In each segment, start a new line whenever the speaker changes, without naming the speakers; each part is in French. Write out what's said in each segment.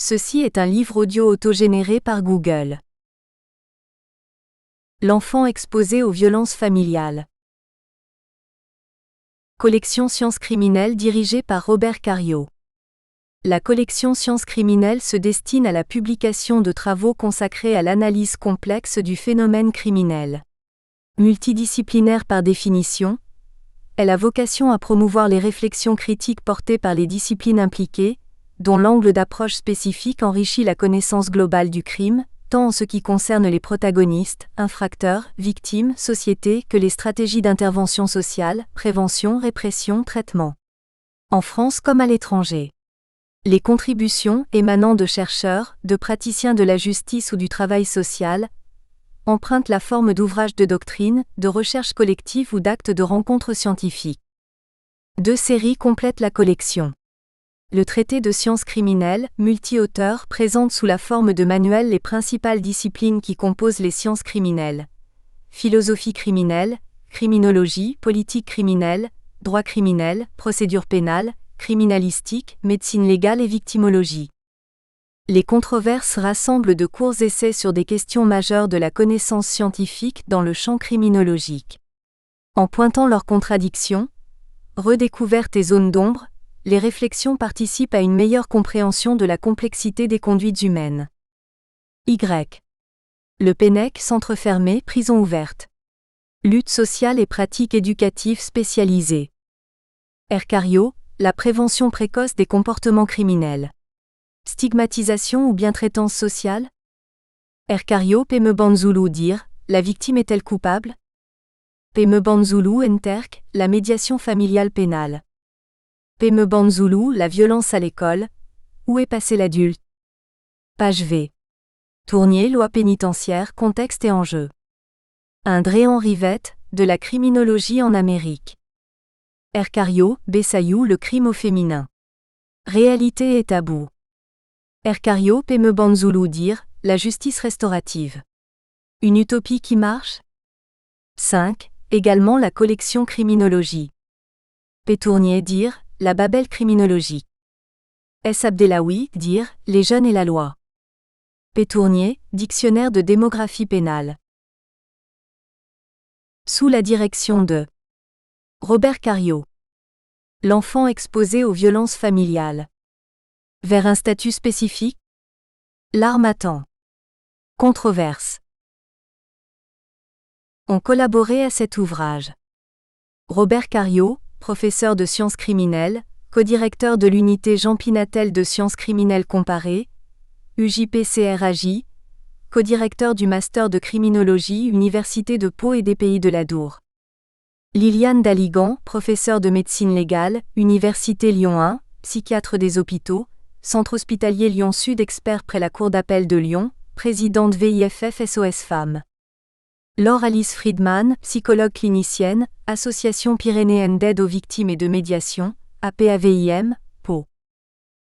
Ceci est un livre audio autogénéré par Google. L'enfant exposé aux violences familiales. Collection Sciences criminelles dirigée par Robert Cariot. La collection Sciences criminelles se destine à la publication de travaux consacrés à l'analyse complexe du phénomène criminel. Multidisciplinaire par définition, elle a vocation à promouvoir les réflexions critiques portées par les disciplines impliquées, dont l'angle d'approche spécifique enrichit la connaissance globale du crime, tant en ce qui concerne les protagonistes, infracteurs, victimes, société, que les stratégies d'intervention sociale, prévention, répression, traitement. En France comme à l'étranger. Les contributions, émanant de chercheurs, de praticiens de la justice ou du travail social, empruntent la forme d'ouvrages de doctrine, de recherche collective ou d'actes de rencontres scientifiques. 2 séries complètent la collection. Le traité de sciences criminelles, multi-auteurs, présente sous la forme de manuel les principales disciplines qui composent les sciences criminelles. Philosophie criminelle, criminologie, politique criminelle, droit criminel, procédure pénale, criminalistique, médecine légale et victimologie. Les controverses rassemblent de courts essais sur des questions majeures de la connaissance scientifique dans le champ criminologique. En pointant leurs contradictions, redécouvertes et zones d'ombre, les réflexions participent à une meilleure compréhension de la complexité des conduites humaines. Y. Le PENEC, centre fermé, prison ouverte. Lutte sociale et pratiques éducatives spécialisées. R. Cariot, la prévention précoce des comportements criminels. Stigmatisation ou bientraitance sociale? R. Cariot, Peme Banzulu dire, la victime est-elle coupable? Peme Banzulu Enterk, la médiation familiale pénale. Peme Banzulu, la violence à l'école. Où est passé l'adulte? Page V. Tournier, loi pénitentiaire, contexte et enjeux. Dréan Rivette, de la criminologie en Amérique. R. Cariot, Bessayou, le crime au féminin. Réalité et tabou. R. Cariot, Peme Banzulu dire, la justice restaurative. Une utopie qui marche? 5. Également la collection criminologie. P. Tournier dire, la Babel criminologie. S. Abdellaoui dire, les jeunes et la loi. P. Tournier, dictionnaire de démographie pénale. Sous la direction de Robert Cariot. L'enfant exposé aux violences familiales. Vers un statut spécifique? L'Harmattan. Controverse. Ont collaboré à cet ouvrage. Robert Cariot, professeur de sciences criminelles, codirecteur de l'unité Jean Pinatel de sciences criminelles comparées, UJPCRAJ, codirecteur du master de criminologie Université de Pau et des Pays de l'Adour. Liliane Daligan, professeure de médecine légale, Université Lyon 1, psychiatre des hôpitaux, Centre hospitalier Lyon-Sud expert près la Cour d'appel de Lyon, présidente VIFF SOS Femmes. Laure Alice Friedman, psychologue clinicienne, Association pyrénéenne d'aide aux victimes et de médiation, APAVIM, Pau.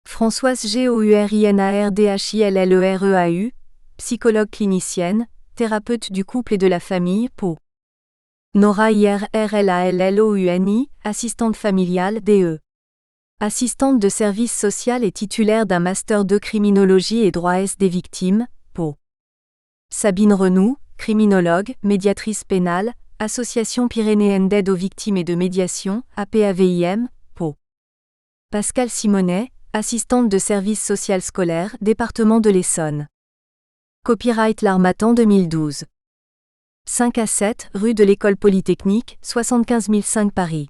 Françoise Gourinardhilereau, psychologue clinicienne, thérapeute du couple et de la famille, Pau. Nora IRRLALLOUNI, assistante familiale, DE. Assistante de service social et titulaire d'un master de criminologie et droit S des victimes, Pau. Sabine Renoux, criminologue, médiatrice pénale, Association pyrénéenne d'aide aux victimes et de médiation, APAVIM, Pau. Pascale Simonet, assistante de service social scolaire, département de l'Essonne. Copyright L'Harmattan 2012. 5 à 7, rue de l'École Polytechnique, 75 005 Paris.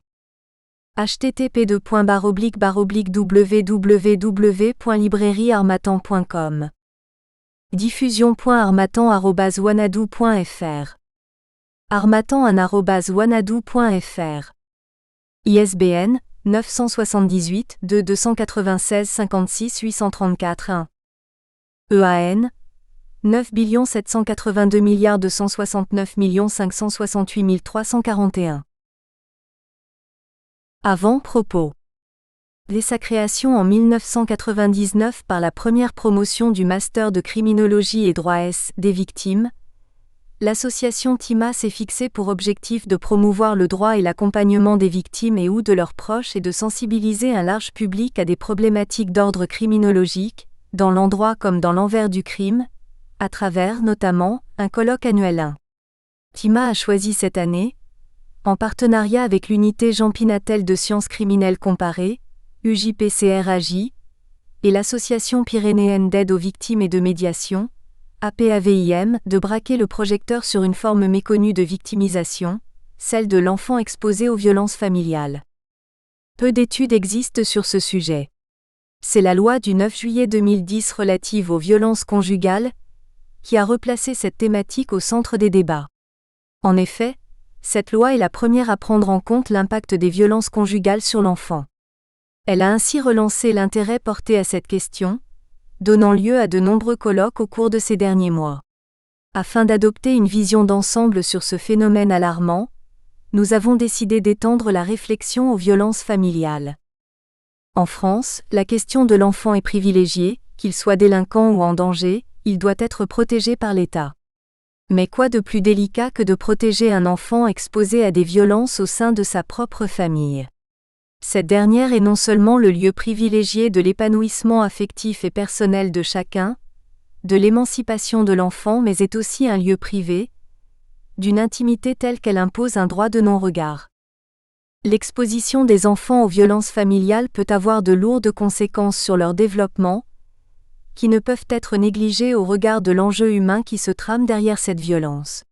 http://www.librairieharmattan.com. Diffusion.harmattan@wanadoo.fr. harmattan@wanadoo.fr. ISBN 978 296 56 834 1. EAN 9 782 269 568 341. Avant-propos. Dès sa création en 1999 par la première promotion du Master de criminologie et droit S des victimes, l'association TIMA s'est fixée pour objectif de promouvoir le droit et l'accompagnement des victimes et ou de leurs proches et de sensibiliser un large public à des problématiques d'ordre criminologique, dans l'endroit comme dans l'envers du crime, à travers, notamment, un colloque annuel 1. TIMA a choisi cette année, en partenariat avec l'unité Jean Pinatel de sciences criminelles comparées, UJPCRAJ, et l'Association pyrénéenne d'aide aux victimes et de médiation, APAVIM, de braquer le projecteur sur une forme méconnue de victimisation, celle de l'enfant exposé aux violences familiales. Peu d'études existent sur ce sujet. C'est la loi du 9 juillet 2010 relative aux violences conjugales qui a replacé cette thématique au centre des débats. En effet, cette loi est la première à prendre en compte l'impact des violences conjugales sur l'enfant. Elle a ainsi relancé l'intérêt porté à cette question, donnant lieu à de nombreux colloques au cours de ces derniers mois. Afin d'adopter une vision d'ensemble sur ce phénomène alarmant, nous avons décidé d'étendre la réflexion aux violences familiales. En France, la question de l'enfant est privilégiée, qu'il soit délinquant ou en danger, il doit être protégé par l'État. Mais quoi de plus délicat que de protéger un enfant exposé à des violences au sein de sa propre famille ? Cette dernière est non seulement le lieu privilégié de l'épanouissement affectif et personnel de chacun, de l'émancipation de l'enfant, mais est aussi un lieu privé, d'une intimité telle qu'elle impose un droit de non-regard. L'exposition des enfants aux violences familiales peut avoir de lourdes conséquences sur leur développement, qui ne peuvent être négligées au regard de l'enjeu humain qui se trame derrière cette violence.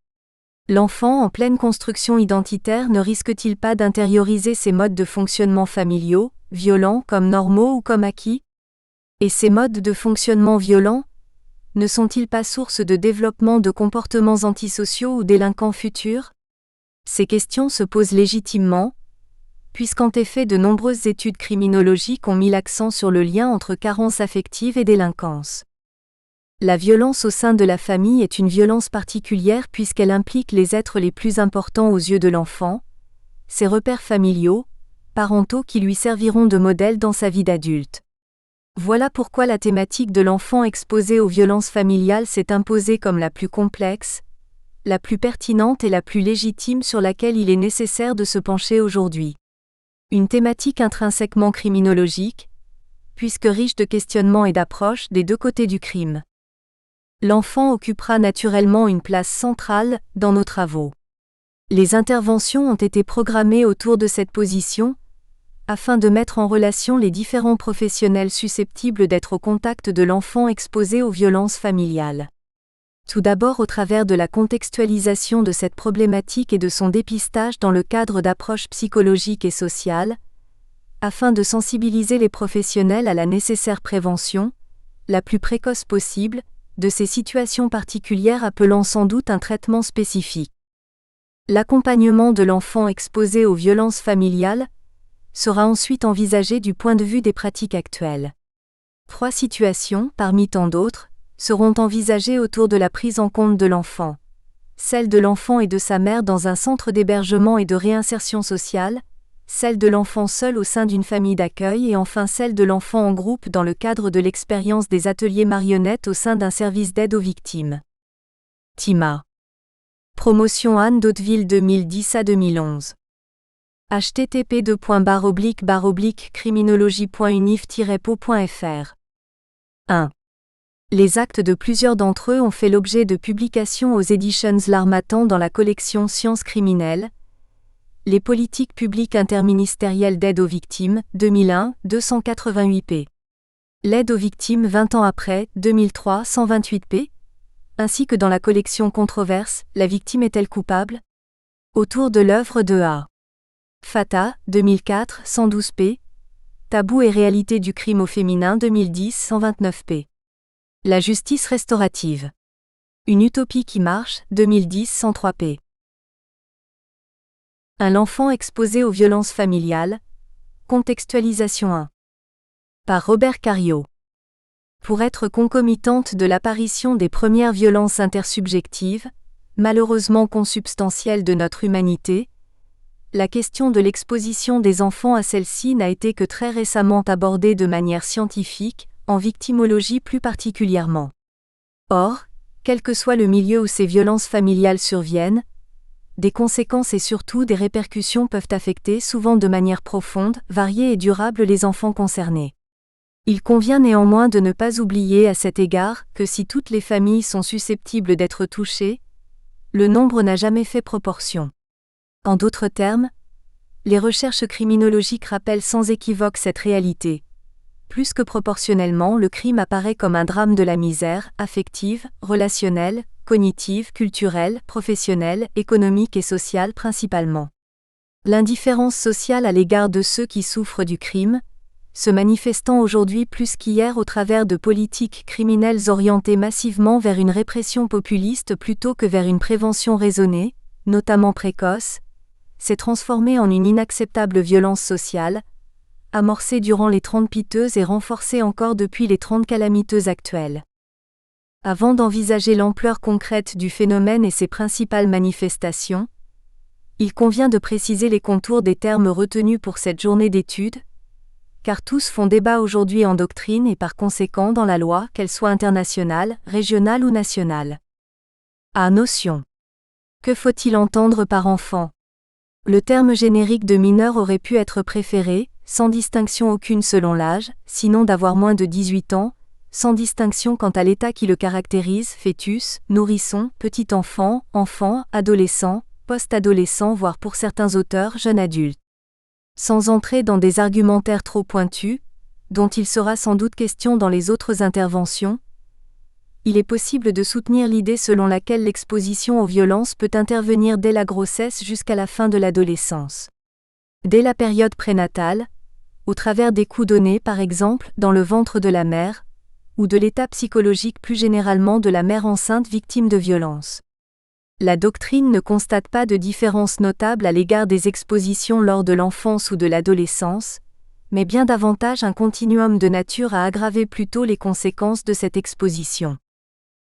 L'enfant en pleine construction identitaire ne risque-t-il pas d'intérioriser ces modes de fonctionnement familiaux, violents comme normaux ou comme acquis ? Et ces modes de fonctionnement violents ne sont-ils pas source de développement de comportements antisociaux ou délinquants futurs ? Ces questions se posent légitimement, puisqu'en effet de nombreuses études criminologiques ont mis l'accent sur le lien entre carence affective et délinquance. La violence au sein de la famille est une violence particulière puisqu'elle implique les êtres les plus importants aux yeux de l'enfant, ses repères familiaux, parentaux qui lui serviront de modèle dans sa vie d'adulte. Voilà pourquoi la thématique de l'enfant exposé aux violences familiales s'est imposée comme la plus complexe, la plus pertinente et la plus légitime sur laquelle il est nécessaire de se pencher aujourd'hui. Une thématique intrinsèquement criminologique, puisque riche de questionnements et d'approches des deux côtés du crime. L'enfant occupera naturellement une place centrale dans nos travaux. Les interventions ont été programmées autour de cette position, afin de mettre en relation les différents professionnels susceptibles d'être au contact de l'enfant exposé aux violences familiales. Tout d'abord au travers de la contextualisation de cette problématique et de son dépistage dans le cadre d'approches psychologiques et sociales, afin de sensibiliser les professionnels à la nécessaire prévention, la plus précoce possible, de ces situations particulières appelant sans doute un traitement spécifique. L'accompagnement de l'enfant exposé aux violences familiales sera ensuite envisagé du point de vue des pratiques actuelles. 3 situations, parmi tant d'autres, seront envisagées autour de la prise en compte de l'enfant. Celle de l'enfant et de sa mère dans un centre d'hébergement et de réinsertion sociale, celle de l'enfant seul au sein d'une famille d'accueil et enfin celle de l'enfant en groupe dans le cadre de l'expérience des ateliers marionnettes au sein d'un service d'aide aux victimes. TIMA. Promotion Anne d'Hauteville 2010 à 2011. http://criminologie.unif-po.fr 1. Les actes de plusieurs d'entre eux ont fait l'objet de publications aux éditions L'Harmattan dans la collection Sciences criminelles. Les politiques publiques interministérielles d'aide aux victimes, 2001, 288 p. L'aide aux victimes 20 ans après, 2003, 128 p. Ainsi que dans la collection Controverse, La victime est-elle coupable ? Autour de l'œuvre de A. Fata, 2004, 112 p. Tabou et réalité du crime au féminin 2010, 129 p. La justice restaurative. Une utopie qui marche, 2010, 103 p. Un enfant exposé aux violences familiales. Contextualisation 1. Par Robert Cariou. Pour être concomitante de l'apparition des premières violences intersubjectives, malheureusement consubstantielles de notre humanité, la question de l'exposition des enfants à celles-ci n'a été que très récemment abordée de manière scientifique, en victimologie plus particulièrement. Or, quel que soit le milieu où ces violences familiales surviennent, des conséquences et surtout des répercussions peuvent affecter souvent de manière profonde, variée et durable les enfants concernés. Il convient néanmoins de ne pas oublier à cet égard que si toutes les familles sont susceptibles d'être touchées, le nombre n'a jamais fait proportion. En d'autres termes, les recherches criminologiques rappellent sans équivoque cette réalité. Plus que proportionnellement, le crime apparaît comme un drame de la misère, affective, relationnelle, cognitive, culturelle, professionnelle, économique et sociale principalement. L'indifférence sociale à l'égard de ceux qui souffrent du crime, se manifestant aujourd'hui plus qu'hier au travers de politiques criminelles orientées massivement vers une répression populiste plutôt que vers une prévention raisonnée, notamment précoce, s'est transformée en une inacceptable violence sociale, amorcée durant les 30 piteuses et renforcée encore depuis les 30 calamiteuses actuelles. Avant d'envisager l'ampleur concrète du phénomène et ses principales manifestations, il convient de préciser les contours des termes retenus pour cette journée d'étude, car tous font débat aujourd'hui en doctrine et par conséquent dans la loi, qu'elle soit internationale, régionale ou nationale. Notion. Que faut-il entendre par enfant ? Le terme générique de mineur aurait pu être préféré, sans distinction aucune selon l'âge, sinon d'avoir moins de 18 ans, sans distinction quant à l'état qui le caractérise, fœtus, nourrisson, petit enfant, enfant, adolescent, post-adolescent voire pour certains auteurs jeune adulte. Sans entrer dans des argumentaires trop pointus, dont il sera sans doute question dans les autres interventions, il est possible de soutenir l'idée selon laquelle l'exposition aux violences peut intervenir dès la grossesse jusqu'à la fin de l'adolescence. Dès la période prénatale, au travers des coups donnés par exemple dans le ventre de la mère, ou de l'état psychologique plus généralement de la mère enceinte victime de violences. La doctrine ne constate pas de différence notable à l'égard des expositions lors de l'enfance ou de l'adolescence, mais bien davantage un continuum de nature à aggraver plutôt les conséquences de cette exposition.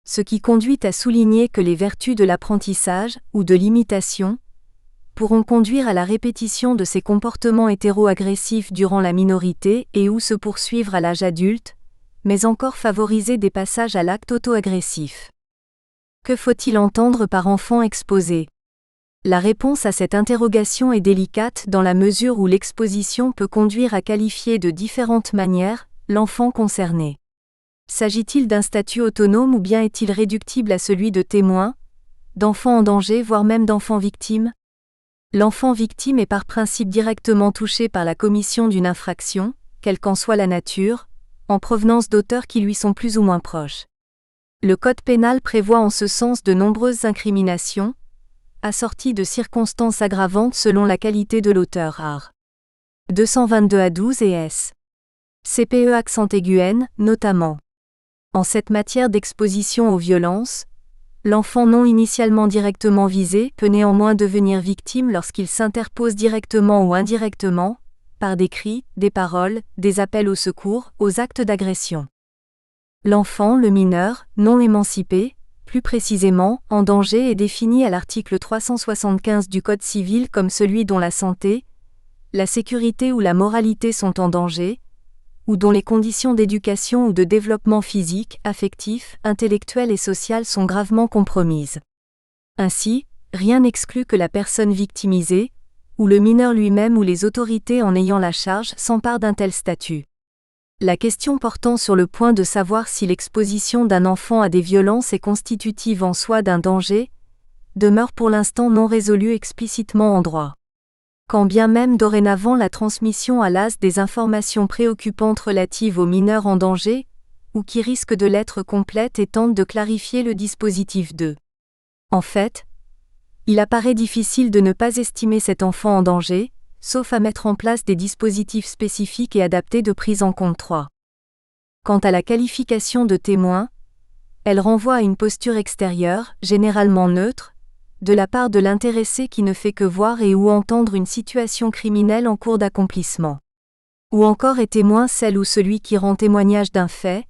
Ce qui conduit à souligner que les vertus de l'apprentissage, ou de l'imitation, pourront conduire à la répétition de ces comportements hétéro-agressifs durant la minorité et ou se poursuivre à l'âge adulte, mais encore favoriser des passages à l'acte auto-agressif. Que faut-il entendre par enfant exposé ? La réponse à cette interrogation est délicate dans la mesure où l'exposition peut conduire à qualifier de différentes manières l'enfant concerné. S'agit-il d'un statut autonome ou bien est-il réductible à celui de témoin, d'enfant en danger voire même d'enfant victime ? L'enfant victime est par principe directement touché par la commission d'une infraction, quelle qu'en soit la nature, en provenance d'auteurs qui lui sont plus ou moins proches. Le Code pénal prévoit en ce sens de nombreuses incriminations, assorties de circonstances aggravantes selon la qualité de l'auteur art. 222 à 12 et S. CPE accent aigu N, notamment. En cette matière d'exposition aux violences, l'enfant non initialement directement visé peut néanmoins devenir victime lorsqu'il s'interpose directement ou indirectement, par des cris, des paroles, des appels au secours, aux actes d'agression. L'enfant, le mineur, non émancipé, plus précisément, en danger est défini à l'article 375 du Code civil comme celui dont la santé, la sécurité ou la moralité sont en danger, ou dont les conditions d'éducation ou de développement physique, affectif, intellectuel et social sont gravement compromises. Ainsi, rien n'exclut que la personne victimisée, ou le mineur lui-même ou les autorités en ayant la charge s'emparent d'un tel statut. La question portant sur le point de savoir si l'exposition d'un enfant à des violences est constitutive en soi d'un danger, demeure pour l'instant non résolue explicitement en droit. Quand bien même dorénavant la transmission à l'AS des informations préoccupantes relatives aux mineurs en danger, ou qui risquent de l'être complète et tente de clarifier le dispositif de. En fait, il apparaît difficile de ne pas estimer cet enfant en danger, sauf à mettre en place des dispositifs spécifiques et adaptés de prise en compte 3. Quant à la qualification de témoin, elle renvoie à une posture extérieure, généralement neutre, de la part de l'intéressé qui ne fait que voir et ou entendre une situation criminelle en cours d'accomplissement. Ou encore est témoin celle ou celui qui rend témoignage d'un fait,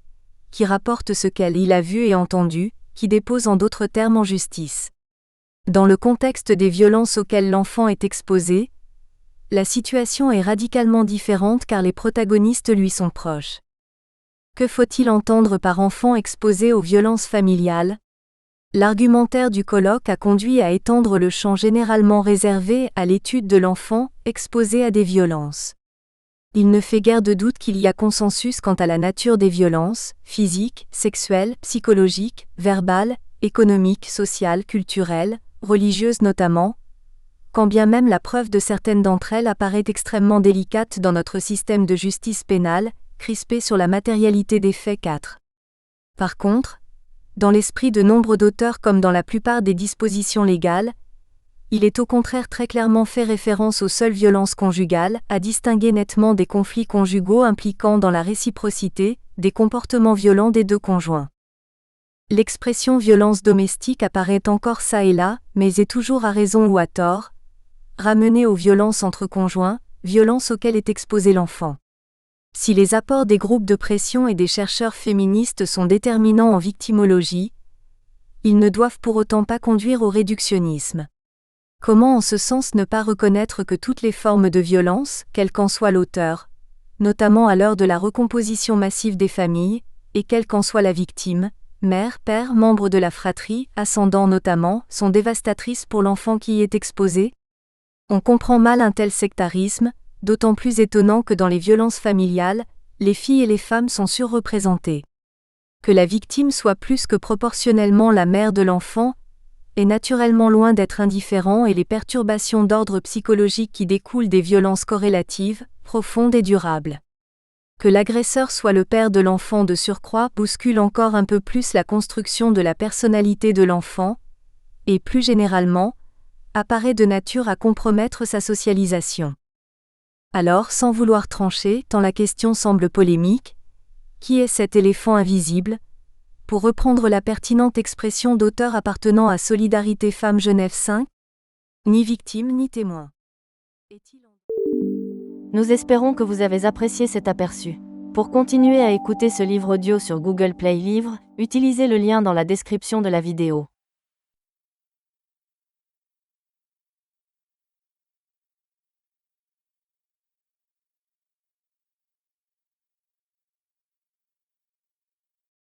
qui rapporte ce qu'il a vu et entendu, qui dépose en d'autres termes en justice. Dans le contexte des violences auxquelles l'enfant est exposé, la situation est radicalement différente car les protagonistes lui sont proches. Que faut-il entendre par enfant exposé aux violences familiales ? L'argumentaire du colloque a conduit à étendre le champ généralement réservé à l'étude de l'enfant exposé à des violences. Il ne fait guère de doute qu'il y a consensus quant à la nature des violences, physiques, sexuelles, psychologiques, verbales, économiques, sociales, culturelles, religieuses notamment, quand bien même la preuve de certaines d'entre elles apparaît extrêmement délicate dans notre système de justice pénale, crispé sur la matérialité des faits. 4. Par contre, dans l'esprit de nombre d'auteurs comme dans la plupart des dispositions légales, il est au contraire très clairement fait référence aux seules violences conjugales, à distinguer nettement des conflits conjugaux impliquant dans la réciprocité, des comportements violents des deux conjoints. L'expression violence domestique apparaît encore çà et là, mais est toujours à raison ou à tort, ramenée aux violences entre conjoints, violences auxquelles est exposé l'enfant. Si les apports des groupes de pression et des chercheurs féministes sont déterminants en victimologie, ils ne doivent pour autant pas conduire au réductionnisme. Comment en ce sens ne pas reconnaître que toutes les formes de violence, quel qu'en soit l'auteur, notamment à l'heure de la recomposition massive des familles, et quelle qu'en soit la victime, mère, père, membre de la fratrie, ascendant notamment, sont dévastatrices pour l'enfant qui y est exposé? On comprend mal un tel sectarisme, d'autant plus étonnant que dans les violences familiales, les filles et les femmes sont surreprésentées. Que la victime soit plus que proportionnellement la mère de l'enfant, est naturellement loin d'être indifférent et les perturbations d'ordre psychologique qui découlent des violences corrélatives, profondes et durables. Que l'agresseur soit le père de l'enfant de surcroît bouscule encore un peu plus la construction de la personnalité de l'enfant, et plus généralement, apparaît de nature à compromettre sa socialisation. Alors, sans vouloir trancher, tant la question semble polémique, qui est cet éléphant invisible ? Pour reprendre la pertinente expression d'auteur appartenant à Solidarité Femmes Genève 5, ni victime ni témoin.
Nous espérons que vous avez apprécié cet aperçu. Pour continuer à écouter ce livre audio sur Google Play Livres, utilisez le lien dans la description de la vidéo.